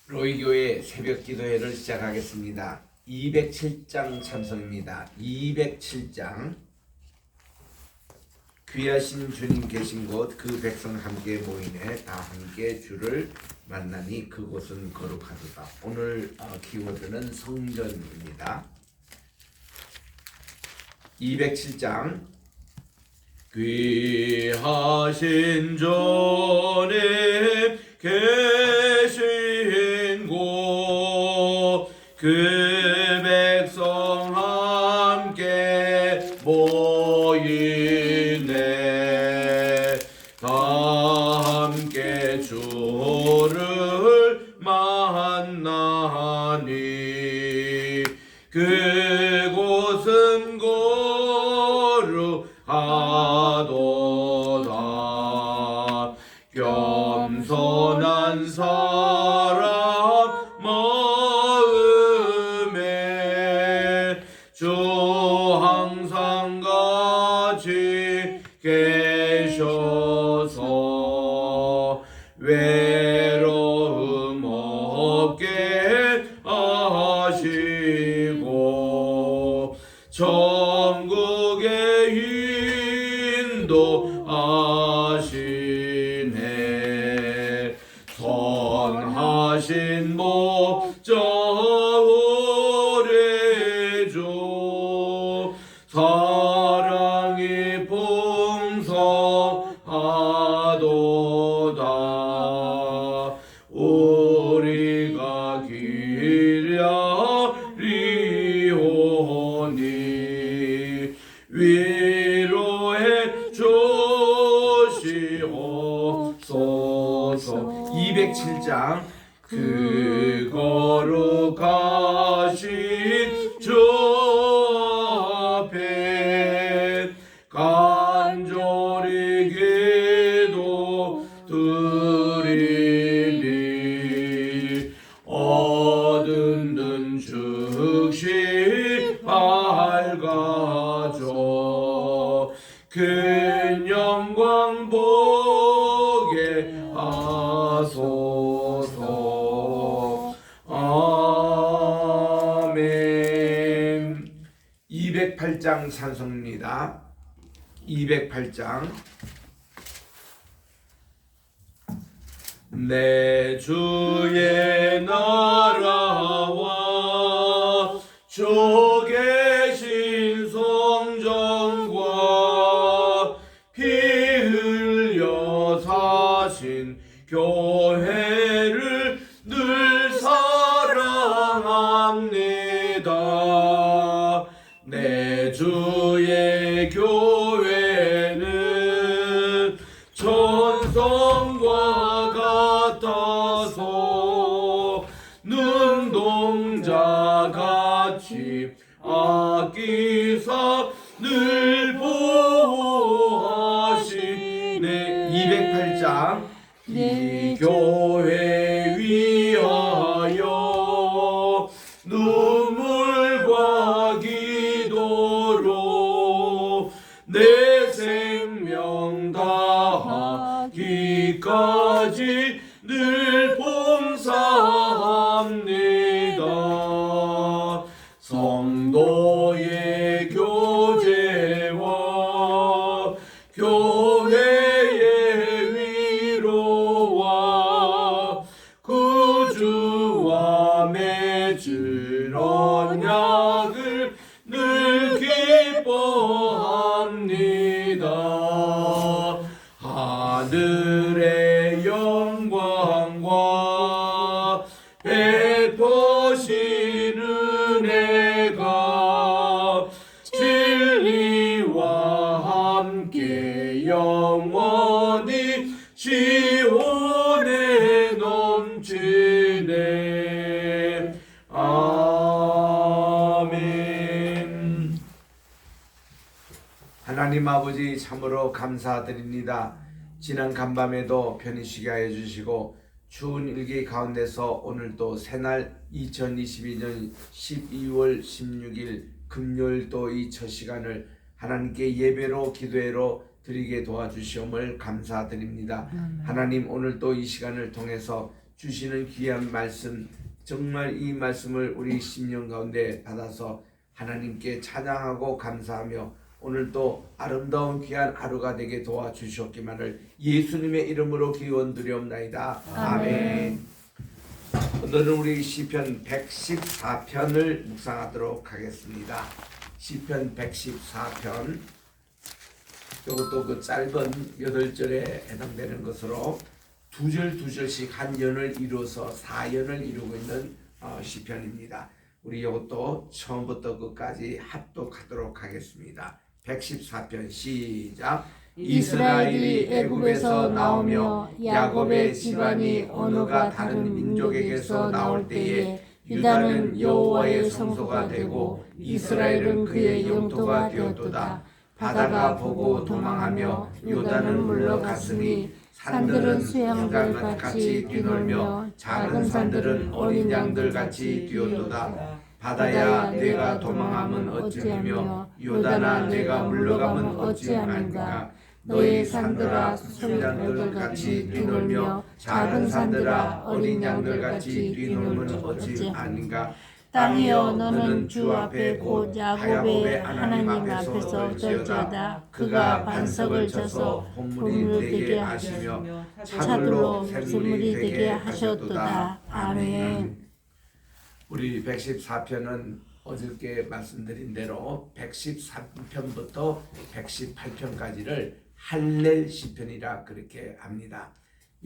로이교회 새벽 기도회를 시작하겠습니다. 207장 찬송입니다. 207장. 귀하신 주님 계신 곳 그 백성 함께 모이네 다 함께 주를 만나니 그곳은 거룩하도다. 오늘 키워드는 성전입니다. 207장. 귀하신 주님 계신 곳 그 백성 함께 모이네 다 함께 주를 만나니 그곳은 거룩하도다. 겸손한 사람 마음에 주 항상 같이 계셔서 외로움 없게 하시고 천국의 인도하시네. 선하신 목자 우리 주 사랑이 풍성하도다. 우리가 기다리오니 위로해 주시옵소서. 207장. 그 거룩하신 주 앞에 간절히 기도 드리니 얻은 즉시 밝아져 큰 영광 보게 하소서. 아멘. 208장 찬송입니다. 208장. 내 주의 나라와 주 계신 성전과 피 흘려 사신 교회를 늘 사랑합니다. 내 주의 교회는 천성과 같아서 눈동자 같이 아끼사 늘 보호하시네. 208장. 이 교회 위하여 눈물과 기도로 내 생명 다하기까지 늘 봉사합니다. 성도의 교제와 교회의 위로와 구주와 맺을 언약을 늘 기뻐합니다. 하늘의 영광과 베푸신 은혜가 진리와 함께 영원히 지원에 넘치네. 아멘. 하나님 아버지 참으로 감사드립니다. 지난 간밤에도 편히 쉬게 하여 주시고 추운 일기 가운데서 오늘도 새날 2022년 12월 16일 금요일도 이 첫 시간을 하나님께 예배로 기도회로 드리게 도와주시옵을 감사드립니다. 하나님 오늘도 이 시간을 통해서 주시는 귀한 말씀, 정말 이 말씀을 우리 심령 가운데 받아서 하나님께 찬양하고 감사하며 오늘 또 아름다운 귀한 하루가 되게 도와주셨기만을 예수님의 이름으로 기원드리옵나이다. 아멘. 오늘은 우리 시편 114편을 묵상하도록 하겠습니다. 시편 114편, 이것도 그 짧은 8절에 해당되는 것으로 두 절씩 한 연을 이루어서 4연을 이루고 있는 시편입니다. 우리 이것도 처음부터 끝까지 합독하도록 하겠습니다. 114편 시작. 이스라엘이 애굽에서 나오며 야곱의 집안이 언어가 다른 민족에게서 나올 때에 유다는 여호와의 성소가 되고 이스라엘은 그의 영토가 되었도다. 바다가 보고 도망하며 요단은 물러갔으니 산들은 수양들같이 뛰놀며 작은 산들은 어린 양들같이 뛰어도다. 바다야 내가 도망하면 어찌하며 요단아 내가 물러가면 어찌하는가. 너희 산들아 수양들같이 뛰놀며 작은 산들아 어린 양들같이 뛰놀면 어찌하는가. 땅이여 너는 주 앞에 곧 야곱의 하나님 앞에서 어쩔지어다. 그가 반석을 쳐서 본물이 되게 하시며 차들로 샘물이 되게 하셨도다. 아멘. 우리 114편은 어저께 말씀드린 대로 113편부터 118편까지를 할렐 시편이라 그렇게 합니다.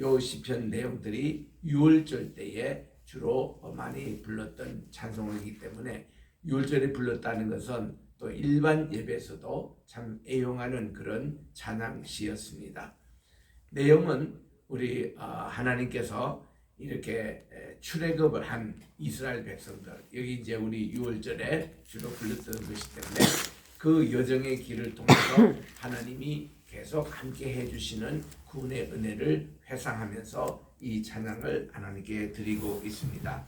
요 시편 내용들이 6월절 때에 주로 많이 불렀던 찬송이기 때문에 6월절에 불렀다는 것은 또 일반 예배에서도 참 애용하는 그런 찬양시였습니다. 내용은 우리 하나님께서 이렇게 출애굽을 한 이스라엘 백성들, 여기 이제 우리 6월절에 주로 불렀던 것이기 때문에 그 여정의 길을 통해서 하나님이 계속 함께 해주시는 구원의 은혜를 회상하면서 이 찬양을 하나님께 드리고 있습니다.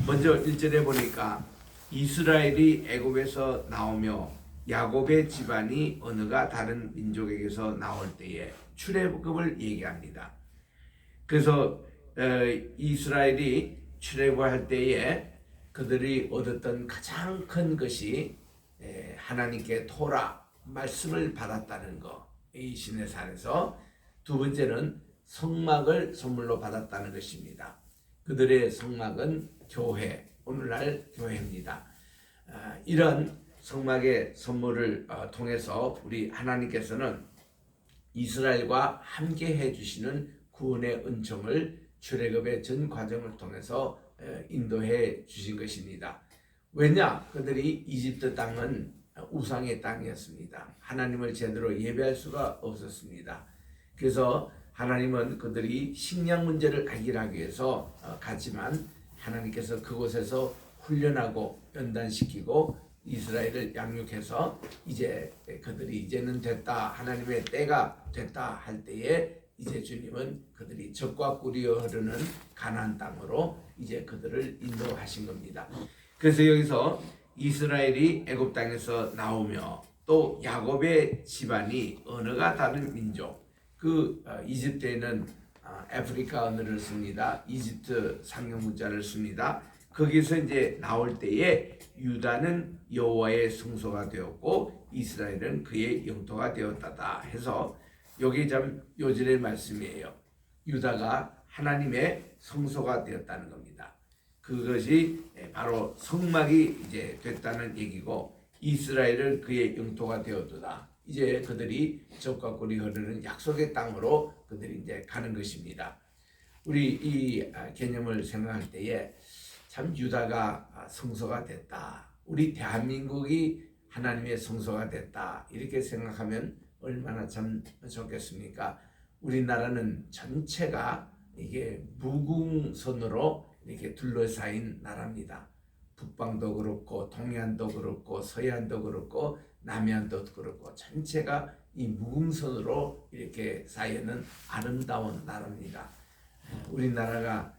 먼저 1절에 보니까 이스라엘이 애굽에서 나오며 야곱의 집안이 언어가 다른 민족에게서 나올 때에 출애굽을 얘기합니다. 그래서 이스라엘이 출애굽할 때에 그들이 얻었던 가장 큰 것이 하나님께 토라 말씀을 받았다는 거, 이 시내산에서. 두 번째는 성막을 선물로 받았다는 것입니다. 그들의 성막은 교회, 오늘날 교회입니다. 이런 성막의 선물을 통해서 우리 하나님께서는 이스라엘과 함께 해주시는 구원의 은총을 출애굽의 전 과정을 통해서 인도해 주신 것입니다. 왜냐? 그들이 이집트 땅은 우상의 땅이었습니다. 하나님을 제대로 예배할 수가 없었습니다. 그래서 하나님은 그들이 식량 문제를 해결하기 위해서 갔지만 하나님께서 그곳에서 훈련하고 연단시키고 이스라엘을 양육해서 이제 그들이 이제는 됐다, 하나님의 때가 됐다 할 때에 이제 주님은 그들이 젖과 꿀이 흐르는 가나안 땅으로 이제 그들을 인도하신 겁니다. 그래서 여기서 이스라엘이 애굽 땅에서 나오며 또 야곱의 집안이 언어가 다른 민족, 그 이집트에는 아프리카 언어를 씁니다. 이집트 상형 문자를 씁니다. 거기서 이제 나올 때에 유다는 여호와의 성소가 되었고 이스라엘은 그의 영토가 되었다다 해서 여기 참 요절의 말씀이에요. 유다가 하나님의 성소가 되었다는 겁니다. 그것이 바로 성막이 이제 됐다는 얘기고 이스라엘은 그의 영토가 되었도다. 이제 그들이 젖과 꿀이 흐르는 약속의 땅으로 그들이 이제 가는 것입니다. 우리 이 개념을 생각할 때에 참 유다가 성소가 됐다. 우리 대한민국이 하나님의 성소가 됐다. 이렇게 생각하면 얼마나 참 좋겠습니까? 우리나라는 전체가 이게 무궁선으로 이렇게 둘러싸인 나라입니다. 북방도 그렇고 동해안도 그렇고 서해안도 그렇고 남해안도 그렇고 전체가 이 무궁선으로 이렇게 쌓여있는 아름다운 나라입니다. 우리나라가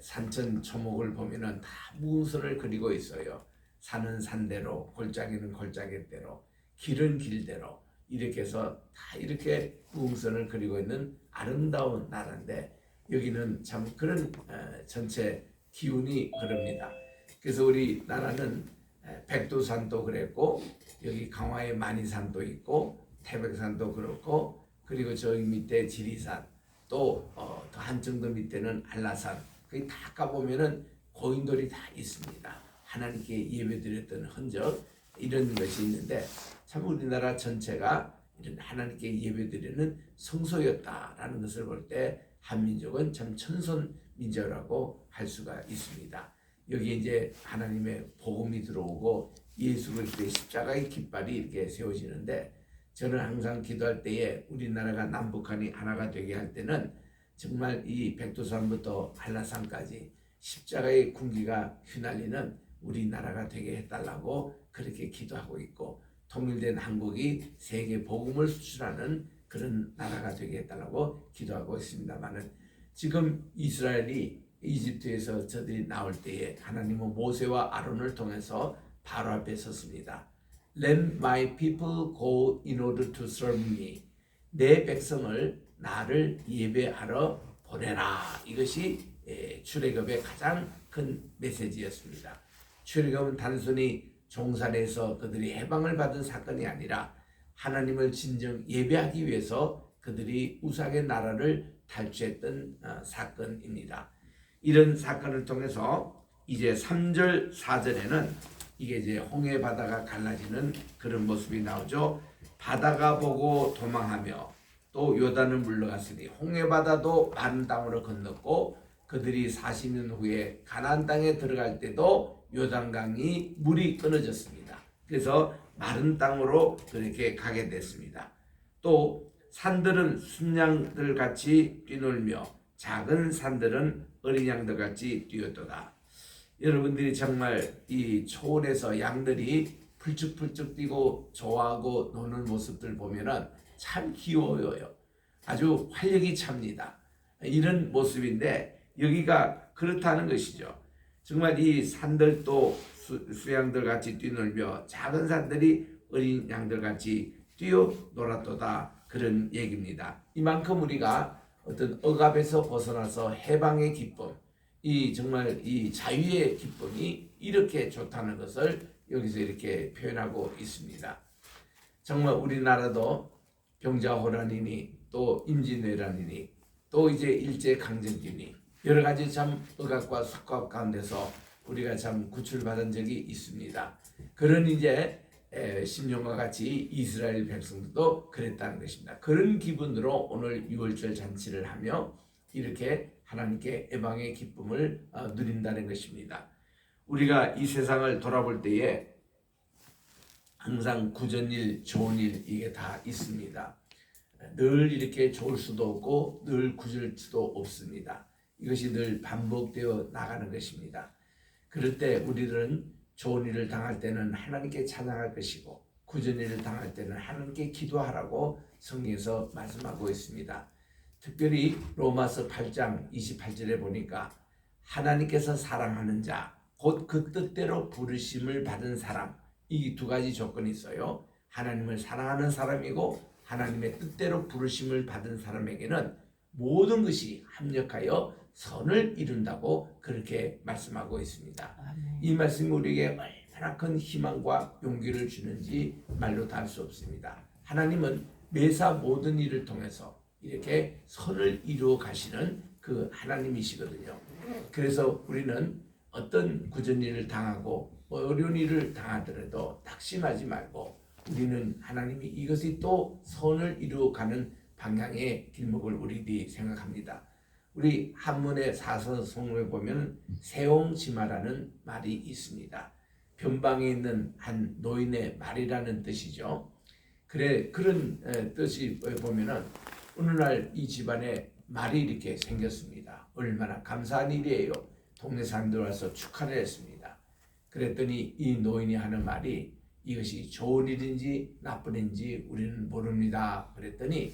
산천 초목을 보면은 다 무궁선을 그리고 있어요. 산은 산대로, 골짜기는 골짜기대로, 길은 길대로 이렇게 해서 다 이렇게 무궁선을 그리고 있는 아름다운 나라인데 여기는 참 그런 전체 기운이 그럽니다. 그래서 우리 나라는 백두산도 그랬고 여기 강화에 만이산도 있고 태백산도 그렇고 그리고 저기 밑에 지리산 또 더 한층 더 밑에는 한라산 거기 다 가보면은 고인돌이 다 있습니다. 하나님께 예배드렸던 흔적 이런 것이 있는데 참 우리나라 전체가 이런 하나님께 예배드리는 성소였다라는 것을 볼 때 한민족은 참 천선 민족이라고 할 수가 있습니다. 여기 이제 하나님의 복음이 들어오고 예수 그리스도의 십자가의 깃발이 이렇게 세워지는데 저는 항상 기도할 때에 우리나라가 남북한이 하나가 되게 할 때는 정말 이 백두산부터 한라산까지 십자가의 군기가 휘날리는 우리나라가 되게 해달라고 그렇게 기도하고 있고 통일된 한국이 세계 복음을 수출하는 그런 나라가 되게 해달라고 기도하고 있습니다만은 지금 이스라엘이 이집트에서 저들이 나올 때에 하나님은 모세와 아론을 통해서 바로 앞에 섰습니다. Let my people go in order to serve me. 내 백성을 나를 예배하러 보내라. 이것이 출애굽의 가장 큰 메시지였습니다. 출애굽은 단순히 종살에서 그들이 해방을 받은 사건이 아니라 하나님을 진정 예배하기 위해서 그들이 우상의 나라를 탈취했던 사건입니다. 이런 사건을 통해서 이제 3절 4절에는 이게 이제 홍해 바다가 갈라지는 그런 모습이 나오죠. 바다가 보고 도망하며 또 요단을 물러갔으니 홍해 바다도 마른 땅으로 건넜고 그들이 40년 후에 가나안 땅에 들어갈 때도 요단강이 물이 끊어졌습니다. 그래서 마른 땅으로 그렇게 가게 됐습니다. 또 산들은 순양들 같이 뛰놀며 작은 산들은 어린 양들 같이 뛰었도다. 여러분들이 정말 이 초원에서 양들이 풀쭉풀쭉 뛰고 좋아하고 노는 모습들 보면은 참 귀여워요. 아주 활력이 찹니다. 이런 모습인데 여기가 그렇다는 것이죠. 정말 이 산들도 수양들 같이 뛰놀며 작은 산들이 어린 양들 같이 뛰어놀았도다 그런 얘기입니다. 이만큼 우리가 어떤 억압에서 벗어나서 해방의 기쁨, 이 정말 이 자유의 기쁨이 이렇게 좋다는 것을 여기서 이렇게 표현하고 있습니다. 정말 우리나라도 병자호란이니 또 임진왜란이니 또 이제 일제강점기니 여러 가지 참 억압과 속압 가운데서 우리가 참 구출받은 적이 있습니다. 그런 이제 심령과 같이 이스라엘 백성들도 그랬다는 것입니다. 그런 기분으로 오늘 6월절 잔치를 하며 이렇게 하나님께 해방의 기쁨을 누린다는 것입니다. 우리가 이 세상을 돌아볼 때에 항상 구전일, 좋은 일 이게 다 있습니다. 늘 이렇게 좋을 수도 없고 늘 구질 수도 없습니다. 이것이 늘 반복되어 나가는 것입니다. 그럴 때 우리들은 좋은 일을 당할 때는 하나님께 찬양할 것이고 구전 일을 당할 때는 하나님께 기도하라고 성경에서 말씀하고 있습니다. 특별히 로마서 8장 28절에 보니까 하나님께서 사랑하는 자, 곧 그 뜻대로 부르심을 받은 사람, 이 두 가지 조건이 있어요. 하나님을 사랑하는 사람이고 하나님의 뜻대로 부르심을 받은 사람에게는 모든 것이 합력하여 선을 이룬다고 그렇게 말씀하고 있습니다. 이 말씀이 우리에게 얼마나 큰 희망과 용기를 주는지 말로 다 할 수 없습니다. 하나님은 매사 모든 일을 통해서 이렇게 선을 이루어 가시는 그 하나님이시거든요. 그래서 우리는 어떤 굳은 일을 당하고 어려운 일을 당하더라도 낙심하지 말고 우리는 하나님이 이것이 또 선을 이루어가는 방향의 길목을 우리들이 생각합니다. 우리 한문의 사서성어에 보면 세옹지마라는 말이 있습니다. 변방에 있는 한 노인의 말이라는 뜻이죠. 그런 뜻이 보면은 오늘날 이 집안에 말이 이렇게 생겼습니다. 얼마나 감사한 일이에요. 동네 사람들 와서 축하를 했습니다. 그랬더니 이 노인이 하는 말이 이것이 좋은 일인지 나쁜 일인지 우리는 모릅니다. 그랬더니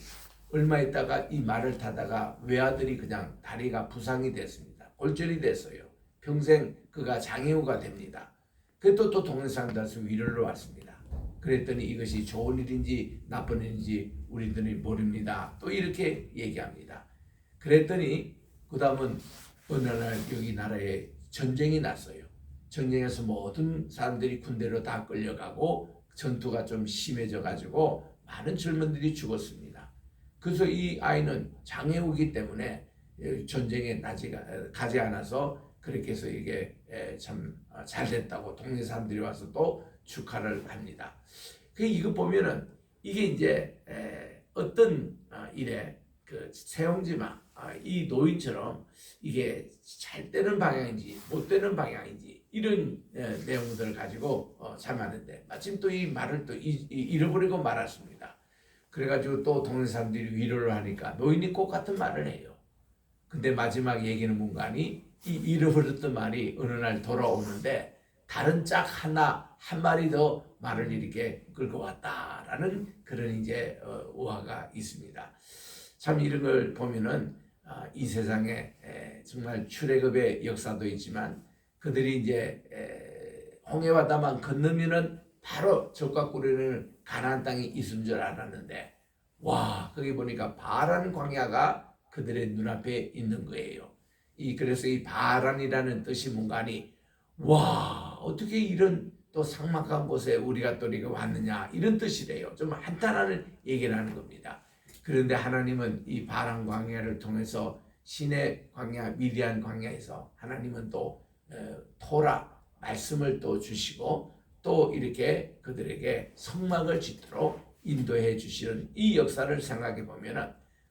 얼마 있다가 이 말을 타다가 외아들이 그냥 다리가 부상이 됐습니다. 골절이 됐어요. 평생 그가 장애우가 됩니다. 그래도 또 동네 사람들한테 위로를 왔습니다. 그랬더니 이것이 좋은 일인지 나쁜 일인지 우리들이 모릅니다. 또 이렇게 얘기합니다. 그랬더니 그 다음은 어느 날 여기 나라에 전쟁이 났어요. 전쟁에서 모든 사람들이 군대로 다 끌려가고 전투가 좀 심해져 가지고 많은 젊은들이 죽었습니다. 그래서 이 아이는 장애우기 때문에 전쟁에 가지 않아서 그렇게 해서 이게 참 잘 됐다고 동네 사람들이 와서 또 축하를 합니다. 그 이거 보면은 이게 이제 어떤 일에 그 세옹지마 이 노인처럼 이게 잘 되는 방향인지 못 되는 방향인지 이런 내용들을 가지고 참 하는데 마침 또 이 말을 또 잃어버리고 말았습니다. 그래가지고 또 동네 사람들이 위로를 하니까 노인이 꼭 같은 말을 해요. 근데 마지막 얘기는 뭔가니 이 잃어버렸던 말이 어느 날 돌아오는데 다른 짝 한 마리 더 말을 이렇게 끌고 왔다라는 그런 이제 우화가 있습니다. 참 이런 걸 보면은 이 세상에 정말 출애굽의 역사도 있지만 그들이 이제 홍해바다만 건너면은 바로 적과 꿀이는 가나안 땅이 있은 줄 알았는데 와 거기 보니까 바란 광야가 그들의 눈앞에 있는 거예요. 그래서 이 바란이라는 뜻이 뭔가니 와 어떻게 이런 또 삭막한 곳에 우리가 또 이렇게 왔느냐 이런 뜻이래요. 좀 한탄하는 얘기를 하는 겁니다. 그런데 하나님은 이 바란 광야를 통해서 신의 광야 미디안 광야에서 하나님은 또 토라 말씀을 또 주시고 또 이렇게 그들에게 성막을 짓도록 인도해 주시는 이 역사를 생각해 보면은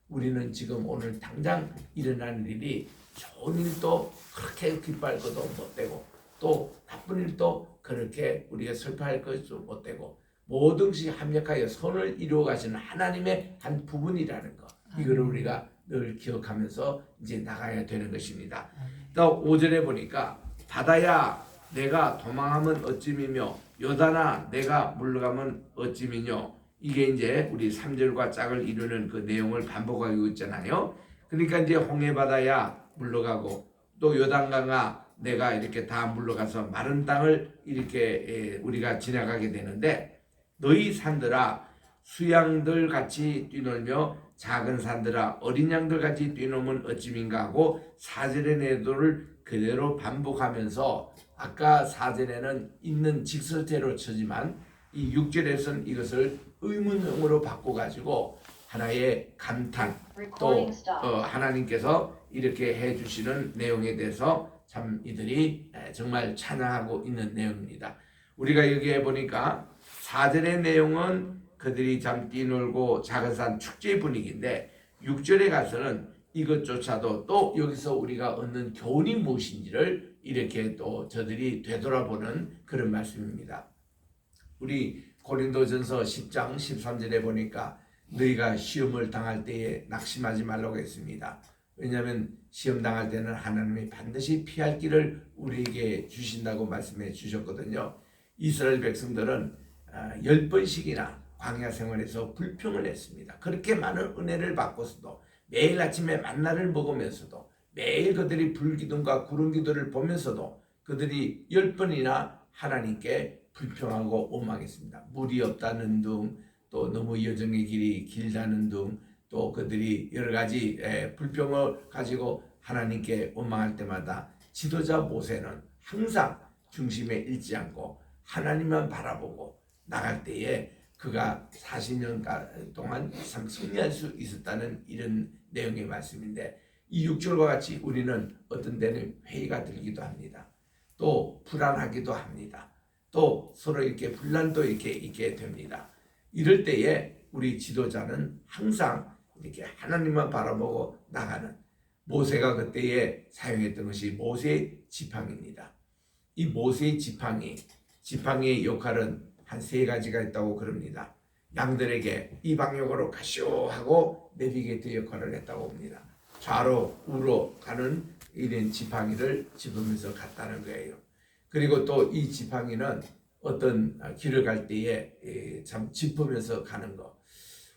우리는 지금 오늘 당장 일어나는 일이 좋은 일도 그렇게 기뻐할 것도 못 되고 또 나쁜 일도 그렇게 우리가 슬퍼할 것도 못 되고 모든 것이 합력하여 선을 이루어 가시는 하나님의 한 부분이라는 것 이거를 우리가 늘 기억하면서 이제 나가야 되는 것입니다. 또 5절에 보니까 바다야 내가 도망하면 어찌미며 요단아 내가 물러가면 어찌미뇨 이게 이제 우리 3절과 짝을 이루는 그 내용을 반복하고 있잖아요. 그러니까 이제 홍해바다야 물러가고 또 요단강아 내가 이렇게 다 물러가서 마른 땅을 이렇게 우리가 지나가게 되는데 너희 산들아 수양들 같이 뛰놀며 작은 산들아 어린 양들 같이 뛰노면 어찌민가 하고 4절의 내도를 그대로 반복하면서 아까 4절에는 있는 직설태로 치지만 이 6절에서는 이것을 의문형으로 바꿔가지고 하나의 감탄 또 하나님께서 이렇게 해주시는 내용에 대해서 참 이들이 정말 찬양하고 있는 내용입니다. 우리가 여기에 보니까 4절의 내용은 그들이 참 뛰놀고 작은 산 축제 분위기인데 6절에 가서는 이것조차도 또 여기서 우리가 얻는 교훈이 무엇인지를 이렇게 또 저들이 되돌아보는 그런 말씀입니다. 우리 고린도전서 10장 13절에 보니까 너희가 시험을 당할 때에 낙심하지 말라고 했습니다. 왜냐하면 시험 당할 때는 하나님이 반드시 피할 길을 우리에게 주신다고 말씀해 주셨거든요. 이스라엘 백성들은 10번씩이나 광야 생활에서 불평을 했습니다. 그렇게 많은 은혜를 받고서도 매일 아침에 만나를 먹으면서도 매일 그들이 불기둥과 구름기도를 보면서도 그들이 10번이나 하나님께 불평하고 원망했습니다. 물이 없다는 둥, 또 너무 여정의 길이 길다는 둥, 또 그들이 여러 가지 불평을 가지고 하나님께 원망할 때마다 지도자 모세는 항상 중심에 잃지 않고 하나님만 바라보고 나갈 때에 그가 40년 동안 참 승리할 수 있었다는 이런 내용의 말씀인데 이 6절과 같이 우리는 어떤 때는 회의가 들기도 합니다. 또 불안하기도 합니다. 또 서로 이렇게 분란도 이렇게 있게 됩니다. 이럴 때에 우리 지도자는 항상 이렇게 하나님만 바라보고 나가는 모세가 그때에 사용했던 것이 모세의 지팡이입니다. 이 모세의 지팡이의 역할은 한 3가지가 있다고 그럽니다. 양들에게 이 방향으로 가시오 하고 내비게이터 역할을 했다고 봅니다. 좌로 우로 가는 이런 지팡이를 집으면서 갔다는 거예요. 그리고 또 이 지팡이는 어떤 길을 갈 때에 참 짚으면서 가는 거.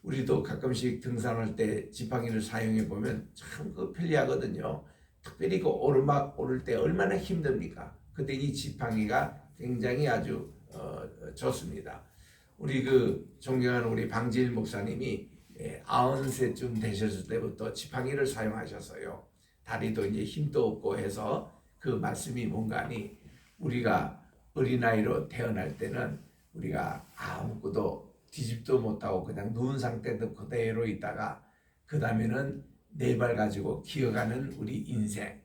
우리도 가끔씩 등산할 때 지팡이를 사용해 보면 참 편리하거든요. 특별히 그 오르막 오를 때 얼마나 힘듭니까? 그때 이 지팡이가 굉장히 아주 좋습니다. 우리 그 존경하는 우리 방지일 목사님이 90세쯤 되셨을 때부터 지팡이를 사용하셔서요. 다리도 이제 힘도 없고 해서 그 말씀이 뭔가 하니 우리가 어린아이로 태어날 때는 우리가 아무것도 뒤집도 못하고 그냥 누운 상태도 그대로 있다가 그 다음에는 네 발 가지고 기어가는 우리 인생,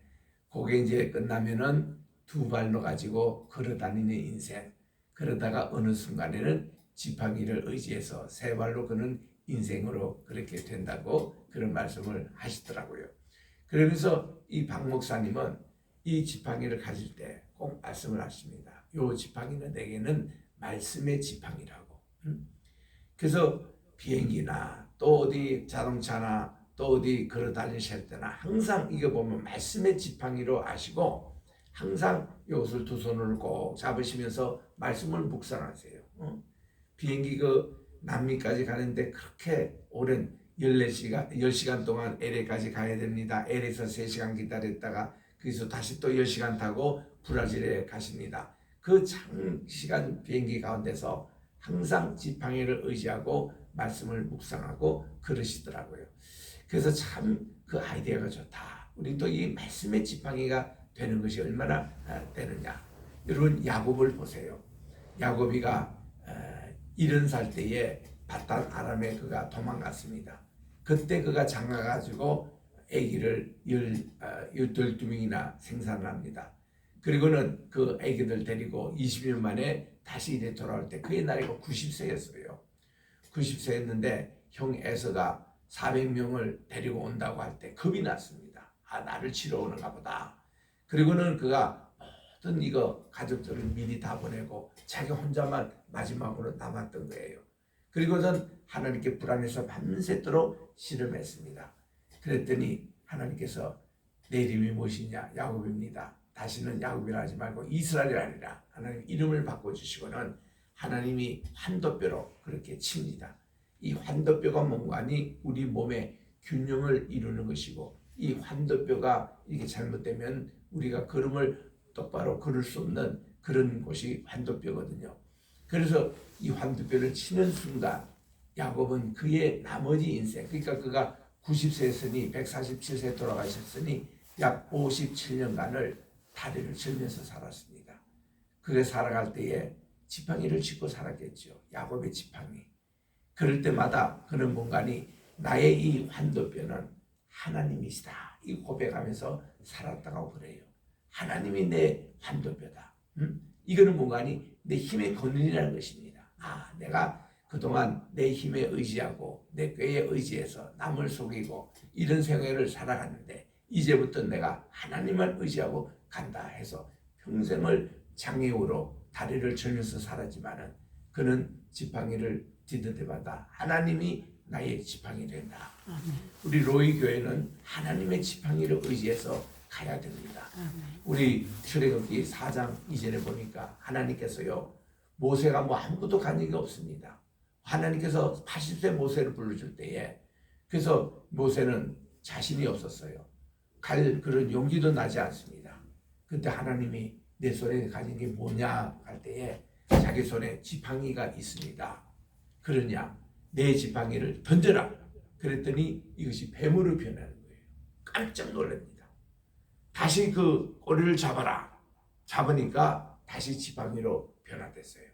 그게 이제 끝나면은 두 발로 가지고 걸어다니는 인생, 그러다가 어느 순간에는 지팡이를 의지해서 세 발로 그는 인생으로 그렇게 된다고 그런 말씀을 하시더라고요. 그러면서 이 박 목사님은 이 지팡이를 가질 때 꼭 말씀을 하십니다. 요 지팡이는 내게는 말씀의 지팡이라고. 그래서 비행기나 또 어디 자동차나 또 어디 걸어 다니실 때나 항상 이거 보면 말씀의 지팡이로 아시고 항상 이것을 두 손을 꼭 잡으시면서 말씀을 묵상하세요. 비행기 그 남미까지 가는데 그렇게 오랜 10시간 동안 LA까지 가야 됩니다. LA에서 3시간 기다렸다가 거기서 다시 또 10시간 타고 브라질에 가십니다. 그 장시간 비행기 가운데서 항상 지팡이를 의지하고 말씀을 묵상하고 그러시더라고요. 그래서 참 그 아이디어가 좋다. 우리도 이 말씀의 지팡이가 되는 것이 얼마나 되느냐. 여러분 야곱을 보세요. 야곱이가 70살 때에 바단 아람에 그가 도망갔습니다. 그때 그가 장가가지고 아기를 12명이나 생산합니다. 그리고는 그 아기들 데리고 20년 만에 다시 이래 돌아올 때 그의 나이가 90세였어요. 90세였는데 형 에서가 400명을 데리고 온다고 할 때 겁이 났습니다. 아, 나를 치러 오는가 보다. 그리고는 그가 모든 이거 가족들을 미리 다 보내고 자기 혼자만 마지막으로 남았던 거예요. 그리고는 하나님께 불안해서 밤새도록 씨름했습니다. 그랬더니 하나님께서 내 이름이 무엇이냐? 야곱입니다. 다시는 야곱이라 하지 말고 이스라엘이라 하리라. 하나님 이름을 바꿔주시고는 하나님이 환도뼈로 그렇게 칩니다. 이 환도뼈가 뭔가니 우리 몸의 균형을 이루는 것이고 이 환도뼈가 이게 잘못되면 우리가 걸음을 똑바로 걸을 수 없는 그런 곳이 환도뼈거든요. 그래서 이 환도뼈를 치는 순간 야곱은 그의 나머지 인생, 그러니까 그가 90세였으니 147세 돌아가셨으니 약 57년간을 다리를 절면서 살았습니다. 그게 살아갈 때에 지팡이를 짚고 살았겠죠. 야곱의 지팡이. 그럴 때마다 그는 뭔가니 나의 이 환도뼈는 하나님이시다. 이 고백하면서 살았다고 그래요. 하나님이 내 환도뼈다. 이거는 뭔가니 내 힘의 근원이라는 것입니다. 아, 내가 그동안 내 힘에 의지하고 내 꾀에 의지해서 남을 속이고 이런 생활을 살아갔는데 이제부터 내가 하나님만 의지하고 간다 해서 평생을 장애우로 다리를 절면서 살았지만은 그는 지팡이를 디딜 때마다 하나님이 나의 지팡이 된다. 우리 로이 교회는 하나님의 지팡이를 의지해서 가야 됩니다. 우리 출애굽기 4장 이전에 보니까 하나님께서요 모세가 뭐 아무것도 간 적이 없습니다. 하나님께서 80세 모세를 불러줄 때에 그래서 모세는 자신이 없었어요. 갈 그런 용기도 나지 않습니다. 그때 하나님이 내 손에 가진 게 뭐냐 할 때에 자기 손에 지팡이가 있습니다. 그러냐 내 지팡이를 던져라. 그랬더니 이것이 뱀으로 변하는 거예요. 깜짝 놀랍니다. 다시 그 꼬리를 잡아라. 잡으니까 다시 지팡이로 변화됐어요.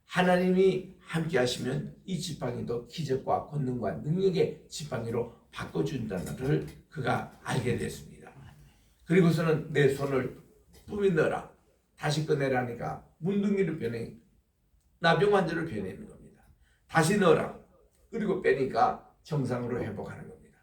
하나님이 함께 하시면 이 지팡이도 기적과 권능과 능력의 지팡이로 바꿔준다는 것을 그가 알게 됐습니다. 그리고서는 내 손을 뿜이 넣어라. 다시 꺼내라니까 문둥이로 변해 나병 환자로 변해있는 겁니다. 다시 넣어라. 그리고 빼니까 정상으로 회복하는 겁니다.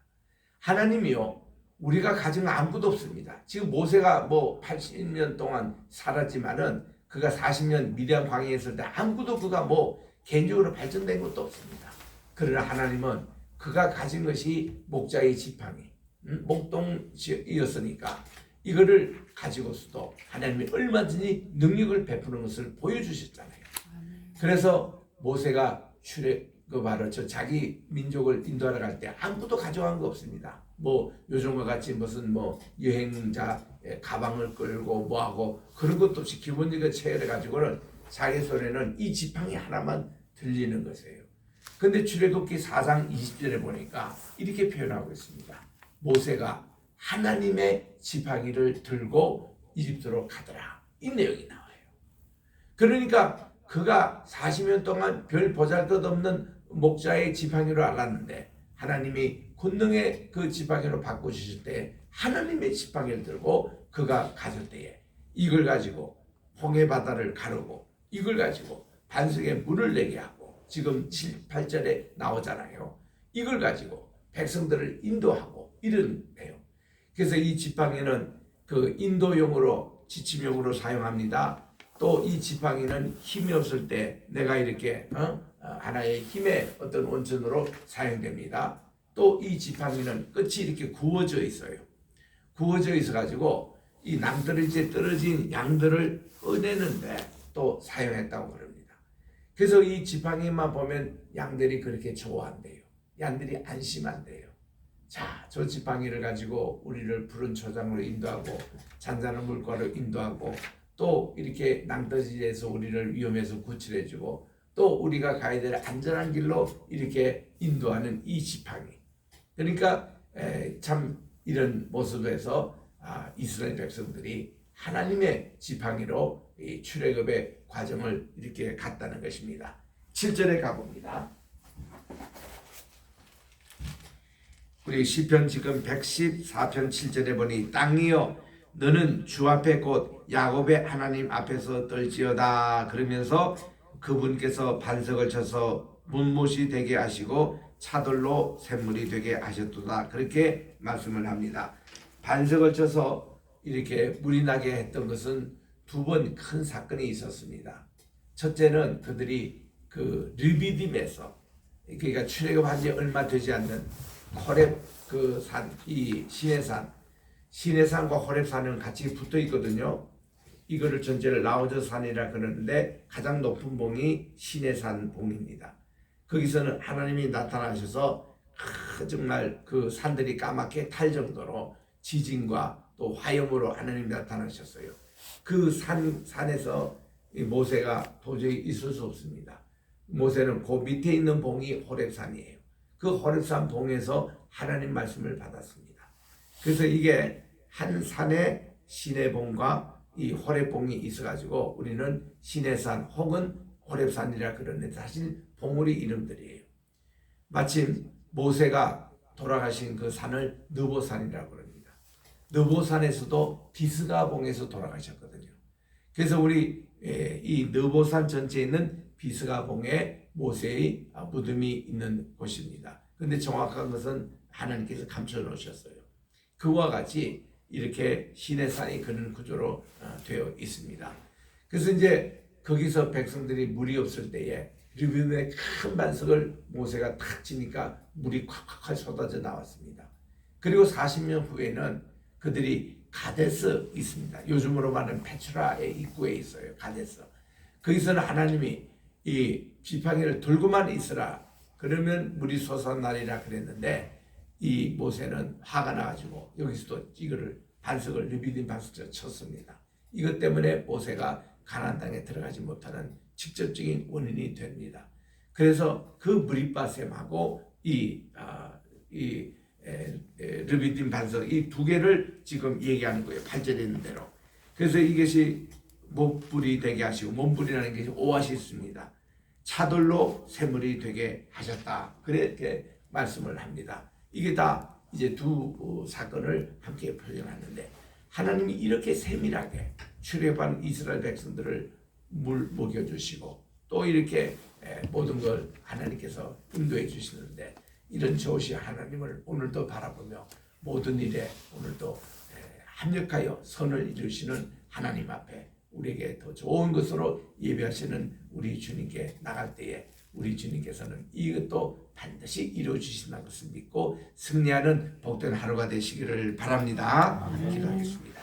하나님이요 우리가 가진 아무것도 없습니다. 지금 모세가 뭐 80년 동안 살았지만은 그가 40년 미디안 광야에 있을 때 아무것도 그가 뭐 개인적으로 발전된 것도 없습니다. 그러나 하나님은 그가 가진 것이 목자의 지팡이, 목동이었으니까 이거를 가지고서도 하나님이 얼마든지 능력을 베푸는 것을 보여주셨잖아요. 그래서 모세가 바로 자기 민족을 인도하러 갈 때 아무것도 가져간 거 없습니다. 뭐 요즘과 같이 무슨 뭐 여행자 가방을 끌고 뭐하고 그런 것도 없이 기본적인 체열해 가지고는 자기 손에는 이 지팡이 하나만 들리는 것이에요. 근데 출애굽기 4장 20절에 보니까 이렇게 표현하고 있습니다. 모세가 하나님의 지팡이를 들고 이집트로 가더라. 이 내용이 나와요. 그러니까 그가 40년 동안 별 보잘것없는 목자의 지팡이로 알았는데 하나님이 권능의 그 지팡이로 바꾸실 때 하나님의 지팡이를 들고 그가 갔을 때에 이걸 가지고 홍해 바다를 가르고 이걸 가지고 반석에 물을 내게 하고 지금 7, 8절에 나오잖아요. 이걸 가지고 백성들을 인도하고 이런 내용. 그래서 이 지팡이는 그 인도용으로 지침용으로 사용합니다. 또 이 지팡이는 힘이 없을 때 내가 이렇게 하나의 힘의 어떤 원천으로 사용됩니다. 또 이 지팡이는 끝이 이렇게 구워져 있어요. 구워져 있어 가지고 이 낭떠러지에 떨어진 양들을 꺼내는데 또 사용했다고 그럽니다. 그래서 이 지팡이만 보면 양들이 그렇게 좋아한대요. 양들이 안심한대요. 자, 저 지팡이를 가지고 우리를 푸른 초장으로 인도하고 잔잔한 물가로 인도하고 또 이렇게 낭떠러지에서 우리를 위험에서 구출해주고 또 우리가 가야 될 안전한 길로 이렇게 인도하는 이 지팡이. 그러니까 참 이런 모습에서 이스라엘 백성들이 하나님의 지팡이로 이 출애굽의 과정을 이렇게 갔다는 것입니다. 7절에 가봅니다. 우리 시편 지금 114편 7절에 보니 땅이여 너는 주 앞에 곧 야곱의 하나님 앞에서 떨지어다 그러면서 그분께서 반석을 쳐서 문못이 되게 하시고 차돌로 샘물이 되게 하셨도다 그렇게 말씀을 합니다. 반석을 쳐서 이렇게 물이 나게 했던 것은 두 번 큰 사건이 있었습니다. 첫째는 그들이 그 르비딤에서 그러니까 출애굽한 지 얼마 되지 않는 호렙 그 산, 이 시내산과 호렙산은 같이 붙어 있거든요. 이거를 전체를 라오저 산이라 그러는데 가장 높은 봉이 시내산 봉입니다. 거기서는 하나님이 나타나셔서 정말 그 산들이 까맣게 탈 정도로 지진과 또 화염으로 하나님이 나타나셨어요. 그 산에서 모세가 도저히 있을 수 없습니다. 모세는 그 밑에 있는 봉이 호렙산이에요. 그 호렙산 봉에서 하나님 말씀을 받았습니다. 그래서 이게 한 산에 시내봉과 이 호렙봉이 있어가지고 우리는 시내산 혹은 호렙산이라 그러는데 사실 봉우리 이름들이에요. 마침 모세가 돌아가신 그 산을 느보산이라고 그럽니다. 느보산에서도 비스가봉에서 돌아가셨거든요. 그래서 우리 이 느보산 전체에 있는 비스가봉에 모세의 무덤이 있는 곳입니다. 그런데 정확한 것은 하나님께서 감춰 놓으셨어요. 그와 같이 이렇게 시내산이 그런 구조로 되어 있습니다. 그래서 이제 거기서 백성들이 물이 없을 때에 르비딤의 큰 반석을 모세가 탁 치니까 물이 콱콱 쏟아져 나왔습니다. 그리고 40년 후에는 그들이 가데스 있습니다. 요즘으로 말하는 페트라의 입구에 있어요. 가데스. 거기서는 하나님이 이 지팡이를 들고만 있으라 그러면 물이 솟아나리라 그랬는데 이 모세는 화가 나가지고 여기서도 이거를 반석을 르비딤 반석을 쳤습니다. 이것 때문에 모세가 가나안 땅에 들어가지 못하는 직접적인 원인이 됩니다. 그래서 그 무리바셈하고 이 르비딤 반석 이 두 개를 지금 얘기하는 거예요. 8절에 있는 대로. 그래서 이것이 못불이 되게 하시고 몸불이라는 것이 오아시스입니다. 차돌로 샘물이 되게 하셨다. 그렇게 말씀을 합니다. 이게 다 이제 두 사건을 함께 표현하는데 하나님이 이렇게 세밀하게 출애굽한 이스라엘 백성들을 물 먹여주시고 또 이렇게 모든 걸 하나님께서 인도해 주시는데 이런 좋으신 하나님을 오늘도 바라보며 모든 일에 오늘도 합력하여 선을 이루시는 하나님 앞에 우리에게 더 좋은 것으로 예배하시는 우리 주님께 나갈 때에 우리 주님께서는 이것도 반드시 이루어 주신다는 것을 믿고 승리하는 복된 하루가 되시기를 바랍니다. 기도하겠습니다.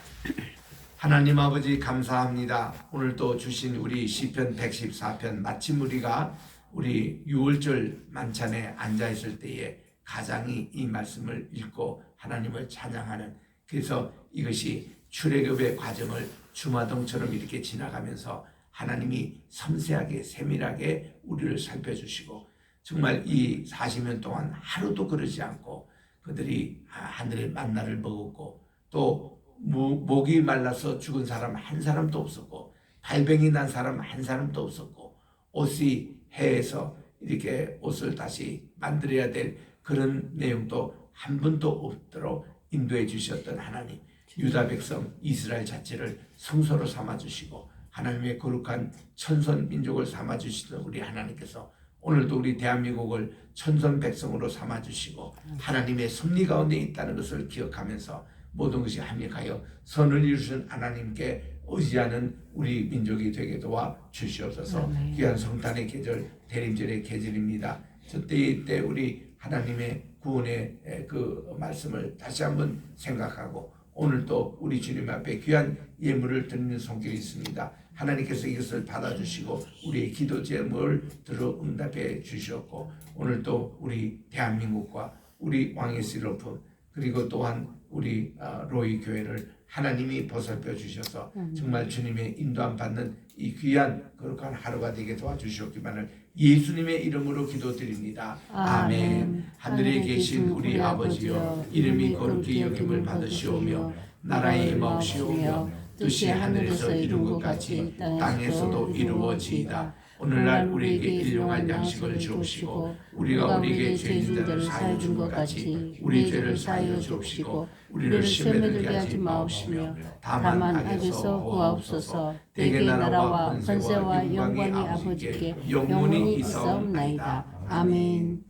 하나님 아버지 감사합니다. 오늘도 주신 우리 시편 114편 마침 우리가 우리 6월절 만찬에 앉아있을 때에 가장이 이 말씀을 읽고 하나님을 찬양하는 그래서 이것이 출애굽의 과정을 주마등처럼 이렇게 지나가면서 하나님이 섬세하게 세밀하게 우리를 살펴주시고 정말 이 40년 동안 하루도 그러지 않고 그들이 하늘의 만나를 먹었고 또 목이 말라서 죽은 사람 한 사람도 없었고 발병이 난 사람 한 사람도 없었고 옷이 해에서 이렇게 옷을 다시 만들어야 될 그런 내용도 한 분도 없도록 인도해 주셨던 하나님, 유다 백성 이스라엘 자체를 성소로 삼아주시고 하나님의 거룩한 천선 민족을 삼아주시던 우리 하나님께서 오늘도 우리 대한민국을 천선 백성으로 삼아주시고 하나님의 섭리 가운데 있다는 것을 기억하면서 모든 것이 합력하여 선을 이루신 하나님께 의지하는 우리 민족이 되게 도와 주시옵소서. 귀한 성탄의 계절, 대림절의 계절입니다. 저때 우리 하나님의 구원의 그 말씀을 다시 한번 생각하고 오늘도 우리 주님 앞에 귀한 예물을 드리는 성격이 있습니다. 하나님께서 이것을 받아주시고 우리의 기도 제목을 들어 응답해 주셨고 오늘도 우리 대한민국과 우리 왕의 시로프 그리고 또한 우리 로이 교회를 하나님이 보살펴 주셔서 정말 주님의 인도함 받는 이 귀한 거룩한 하루가 되게 도와주시옵기만을 예수님의 이름으로 기도드립니다. 아멘. 하늘에 계신 우리 아버지여 이름이 거룩히 여김을 받으시오며 나라의 임하옵시오며 뜻이 하늘에서 이룬 것 같이 땅에서도 이루어지이다. 오늘날 우리에게 일용할 양식을 주옵시고 우리가 우리에게 죄 지은 자를 사하여 준 것 같이 우리 죄를 사하여 주옵시고 우리를 시험에 들게 하지 마옵시며 다만 악에서 구하옵소서. 대개 나라와 권세와 영광이 아버지께 영원히 있사옵나이다. 아멘.